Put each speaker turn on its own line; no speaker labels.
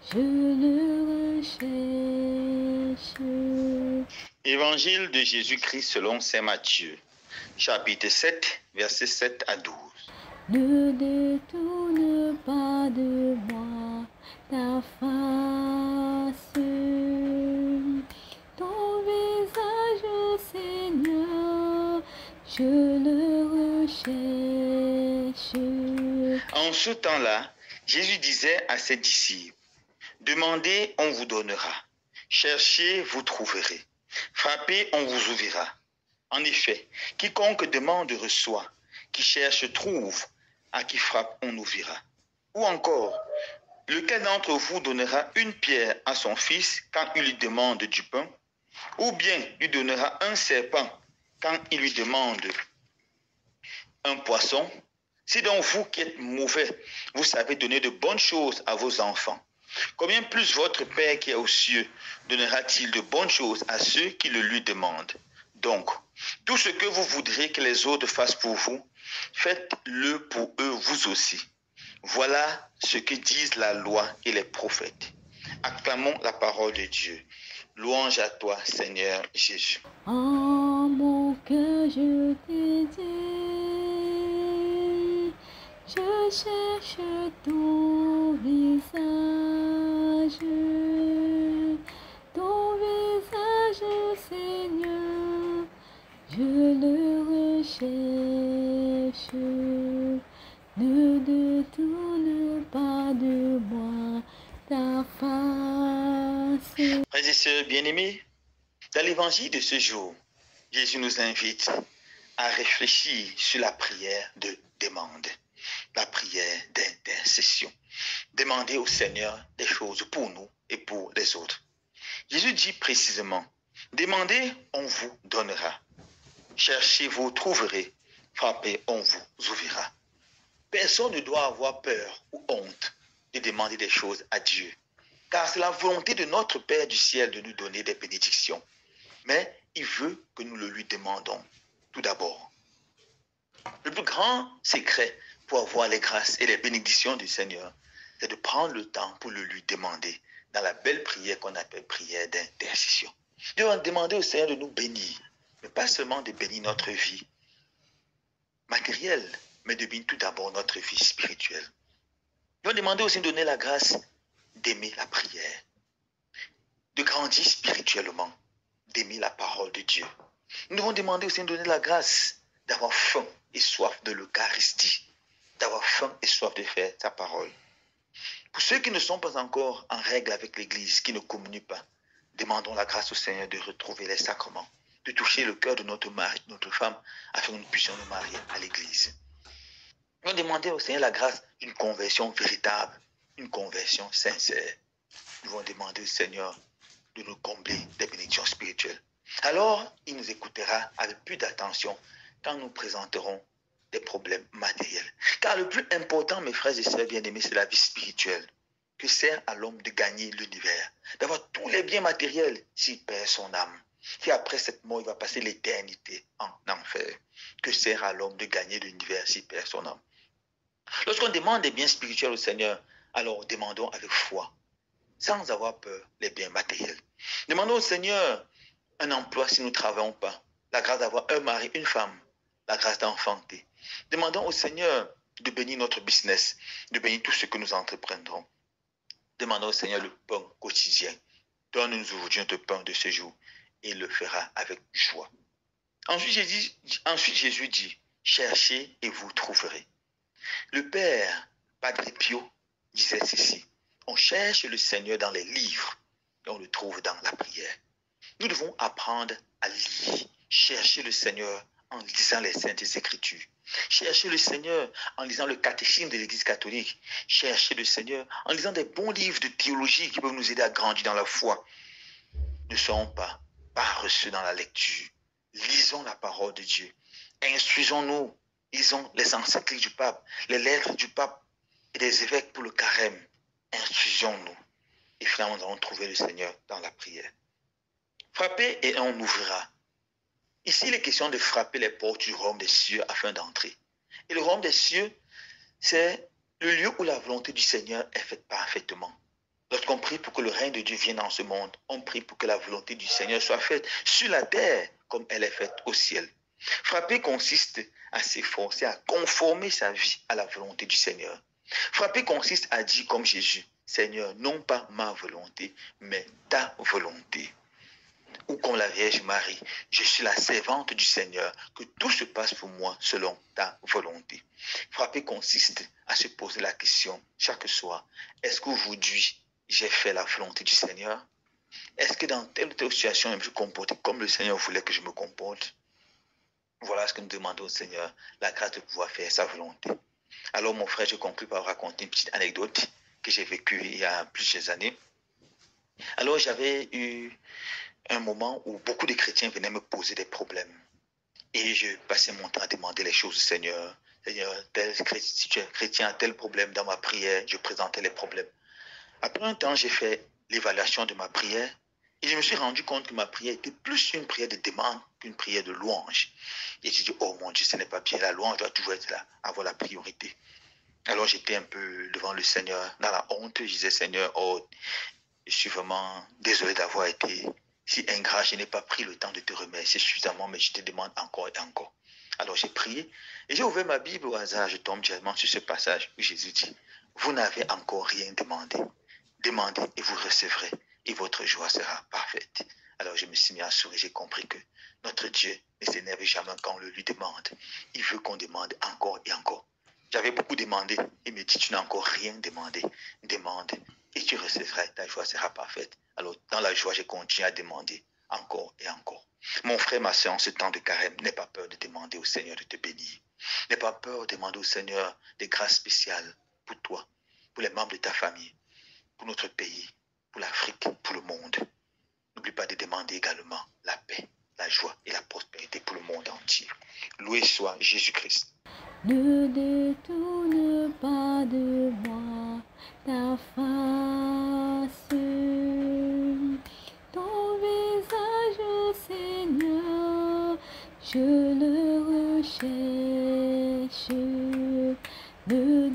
je le recherche.
Évangile de Jésus-Christ selon saint Matthieu, chapitre 7, versets 7 à 12.
Ne détourne pas de moi ta face, ton visage, ô Seigneur, je le recherche.
En ce temps-là, Jésus disait à ses disciples, « Demandez, on vous donnera. Cherchez, vous trouverez. Frappez, on vous ouvrira. En effet, quiconque demande reçoit, qui cherche trouve, à qui frappe on ouvrira. » Ou encore, « Lequel d'entre vous donnera une pierre à son fils quand il lui demande du pain? Ou bien lui donnera un serpent quand il lui demande un poisson? Si donc vous qui êtes mauvais, vous savez donner de bonnes choses à vos enfants, combien plus votre Père qui est aux cieux donnera-t-il de bonnes choses à ceux qui le lui demandent? Donc, tout ce que vous voudrez que les autres fassent pour vous, faites-le pour eux vous aussi. Voilà ce que disent la loi et les prophètes. Acclamons la parole de Dieu. Louange à toi, Seigneur Jésus.
En mon cœur, je t'ai dit, je cherche ton visage, Seigneur, je le recherche. Ne détourne pas de moi ta face.
Frères et sœurs bien-aimés, dans l'évangile de ce jour, Jésus nous invite à réfléchir sur la prière de demande, la prière d'intercession. Demander au Seigneur des choses pour nous et pour les autres. Jésus dit précisément, demandez, on vous donnera. Cherchez, vous trouverez. Frappez, on vous ouvrira. Personne ne doit avoir peur ou honte de demander des choses à Dieu, car c'est la volonté de notre Père du ciel de nous donner des bénédictions. Mais il veut que nous le lui demandons tout d'abord. Le plus grand secret pour avoir les grâces et les bénédictions du Seigneur, c'est de prendre le temps pour le lui demander dans la belle prière qu'on appelle prière d'intercession. Nous devons demander au Seigneur de nous bénir, mais pas seulement de bénir notre vie matérielle, mais de bénir tout d'abord notre vie spirituelle. Nous devons demander aussi de donner la grâce d'aimer la prière, de grandir spirituellement, d'aimer la parole de Dieu. Nous devons demander aussi de donner la grâce d'avoir faim et soif de l'Eucharistie, d'avoir faim et soif de faire sa parole. Pour ceux qui ne sont pas encore en règle avec l'Église, qui ne communient pas, demandons la grâce au Seigneur de retrouver les sacrements, de toucher le cœur de notre mari, notre femme, afin que nous puissions nous marier à l'Église. Nous demandons au Seigneur la grâce d'une conversion véritable, une conversion sincère. Nous devons demander au Seigneur de nous combler des bénédictions spirituelles. Alors, il nous écoutera avec plus d'attention quand nous présenterons des problèmes matériels. Car le plus important, mes frères et sœurs bien-aimés, c'est la vie spirituelle, que sert à l'homme de gagner l'univers, d'avoir tous les biens matériels s'il perd son âme. Et après cette mort, il va passer l'éternité en enfer. Que sert à l'homme de gagner l'univers s'il perd son âme? Lorsqu'on demande des biens spirituels au Seigneur, alors demandons avec foi, sans avoir peur, les biens matériels. Demandons au Seigneur un emploi si nous ne travaillons pas, la grâce d'avoir un mari, une femme, la grâce d'enfanter. Demandons au Seigneur de bénir notre business, de bénir tout ce que nous entreprendrons. Demandons au Seigneur le pain quotidien. Donne-nous aujourd'hui notre pain de ce jour et il le fera avec joie. Ensuite Jésus dit, cherchez et vous trouverez. Le Père, Padre Pio, disait ceci, on cherche le Seigneur dans les livres et on le trouve dans la prière. Nous devons apprendre à lire, chercher le Seigneur en lisant les Saintes Écritures. Chercher le Seigneur en lisant le catéchisme de l'Église catholique. Chercher le Seigneur en lisant des bons livres de théologie qui peuvent nous aider à grandir dans la foi. Ne soyons pas paresseux dans la lecture. Lisons la parole de Dieu. Instruisons-nous. Lisons les encycliques du pape, les lettres du pape et des évêques pour le carême. Instruisons-nous. Et finalement, nous allons trouver le Seigneur dans la prière. Frappez et on ouvrira. Ici, il est question de frapper les portes du royaume des cieux afin d'entrer. Et le royaume des cieux, c'est le lieu où la volonté du Seigneur est faite parfaitement. Lorsqu'on prie pour que le règne de Dieu vienne dans ce monde, on prie pour que la volonté du Seigneur soit faite sur la terre comme elle est faite au ciel. Frapper consiste à s'efforcer, à conformer sa vie à la volonté du Seigneur. Frapper consiste à dire comme Jésus, Seigneur, non pas ma volonté, mais ta volonté. Ou comme la Vierge Marie, je suis la servante du Seigneur, que tout se passe pour moi selon ta volonté. Frapper consiste à se poser la question chaque soir, est-ce qu'aujourd'hui j'ai fait la volonté du Seigneur? Est-ce que dans telle ou telle situation, je me suis comporté comme le Seigneur voulait que je me comporte? Voilà ce que nous demandons au Seigneur, la grâce de pouvoir faire sa volonté. Alors mon frère, je conclue par raconter une petite anecdote que j'ai vécue il y a plusieurs années. Alors j'avais eu un moment où beaucoup de chrétiens venaient me poser des problèmes. Et je passais mon temps à demander les choses au Seigneur. Seigneur, si tu es chrétien a tel problème dans ma prière, je présentais les problèmes. Après un temps, j'ai fait l'évaluation de ma prière et je me suis rendu compte que ma prière était plus une prière de demande qu'une prière de louange. Et j'ai dit, oh mon Dieu, ce n'est pas bien, la louange doit toujours être là, avoir la priorité. Alors j'étais un peu devant le Seigneur, dans la honte, je disais, Seigneur, oh, je suis vraiment désolé d'avoir été si ingrat, je n'ai pas pris le temps de te remercier suffisamment, mais je te demande encore et encore. Alors j'ai prié et j'ai ouvert ma Bible au hasard, je tombe directement sur ce passage où Jésus dit, vous n'avez encore rien demandé. Demandez et vous recevrez et votre joie sera parfaite. Alors je me suis mis à sourire, j'ai compris que notre Dieu ne s'énerve jamais quand on le lui demande. Il veut qu'on demande encore et encore. J'avais beaucoup demandé. Il me dit, tu n'as encore rien demandé. Demande et tu recevras, ta joie sera parfaite. Alors, dans la joie, j'ai continué à demander encore et encore. Mon frère, ma soeur, en ce temps de carême, n'aie pas peur de demander au Seigneur de te bénir. N'aie pas peur de demander au Seigneur des grâces spéciales pour toi, pour les membres de ta famille, pour notre pays, pour l'Afrique, pour le monde. N'oublie pas de demander également la paix, la joie et la prospérité pour le monde entier. Loué soit Jésus-Christ.
Ne détourne pas de moi ta face, ton visage, ô Seigneur, je le recherche. Ne